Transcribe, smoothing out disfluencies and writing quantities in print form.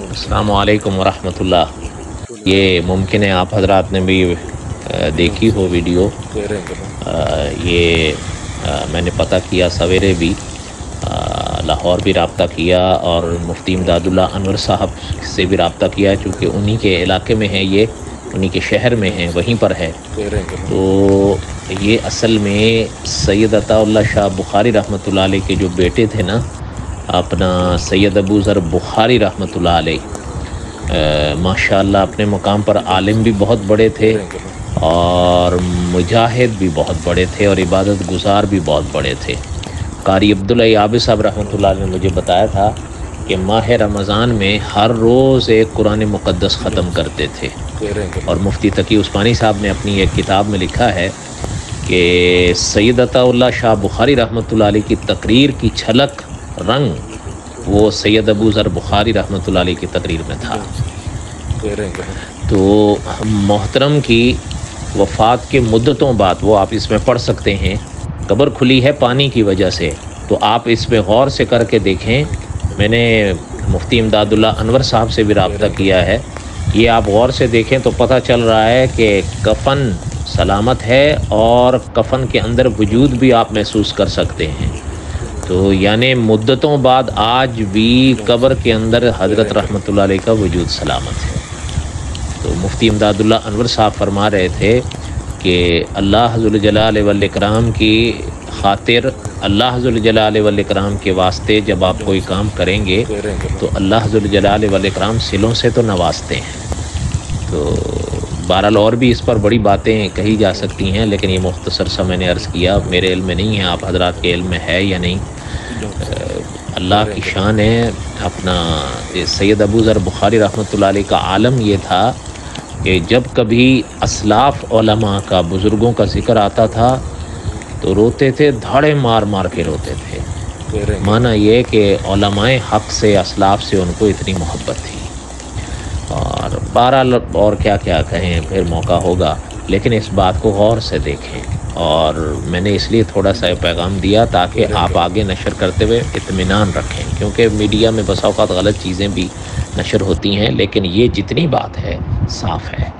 السلام علیکم ورحمۃ اللہ۔ یہ ممکن ہے آپ حضرات نے بھی دیکھی ہو ویڈیو۔ یہ میں نے پتہ کیا سویرے بھی، لاہور بھی رابطہ کیا اور مفتی امداد اللہ انور صاحب سے بھی رابطہ کیا، چونکہ انہی کے علاقے میں ہے، یہ انہی کے شہر میں ہیں، وہیں پر ہے۔ تو یہ اصل میں سید عطا اللہ شاہ بخاری رحمۃ اللہ علیہ کے جو بیٹے تھے نا، اپنا سید ابو ذر بخاری رحمۃ اللہ علیہ، ماشاءاللہ اپنے مقام پر عالم بھی بہت بڑے تھے اور مجاہد بھی بہت بڑے تھے اور عبادت گزار بھی بہت بڑے تھے۔ قاری عبداللہ یابی صاحب رحمۃ اللہ علیہ نے مجھے بتایا تھا کہ ماہ رمضان میں ہر روز ایک قرآن مقدس ختم کرتے تھے، اور مفتی تقی عثمانی صاحب نے اپنی ایک کتاب میں لکھا ہے کہ سید عطا اللہ شاہ بخاری رحمۃ اللہ علیہ کی تقریر کی جھلک رنگ وہ سید ابو ذر بخاری رحمۃ اللہ علیہ کی تقریر میں تھا۔ تو محترم کی وفات کے مدتوں بعد، وہ آپ اس میں پڑھ سکتے ہیں، قبر کھلی ہے پانی کی وجہ سے، تو آپ اس میں غور سے کر کے دیکھیں۔ میں نے مفتی امداد اللہ انور صاحب سے بھی رابطہ کیا ہے، یہ آپ غور سے دیکھیں تو پتہ چل رہا ہے کہ کفن سلامت ہے اور کفن کے اندر وجود بھی آپ محسوس کر سکتے ہیں۔ تو یعنی مدتوں بعد آج بھی قبر کے اندر حضرت رحمۃ اللہ علیہ کا وجود سلامت ہے۔ تو مفتی امداد اللہ انور صاحب فرما رہے تھے کہ اللہ ذوالجلال والاکرام کی خاطر، اللہ ذوالجلال والاکرام کے واسطے جب آپ کوئی کام کریں گے تو اللہ ذوالجلال والاکرام سلوں سے تو نوازتے ہیں۔ تو بہرحال اور بھی اس پر بڑی باتیں کہی جا سکتی ہیں، لیکن یہ مختصر سا میں نے عرض کیا، میرے علم میں نہیں ہے، آپ حضرات کے علم میں ہے یا نہیں۔ اللہ کی شان ہے۔ اپنا سید ابو ذر بخاری رحمۃ اللہ علیہ کا عالم یہ تھا کہ جب کبھی اسلاف علماء کا، بزرگوں کا ذکر آتا تھا تو روتے تھے، دھاڑے مار مار کے روتے تھے۔ معنی یہ کہ علماء حق سے، اسلاف سے ان کو اتنی محبت تھی۔ اور بہرحال اور کیا کیا کہیں، پھر موقع ہوگا، لیکن اس بات کو غور سے دیکھیں۔ اور میں نے اس لیے تھوڑا سا پیغام دیا تاکہ آپ آگے نشر کرتے ہوئے اطمینان رکھیں، کیونکہ میڈیا میں بسا اوقات غلط چیزیں بھی نشر ہوتی ہیں، لیکن یہ جتنی بات ہے صاف ہے۔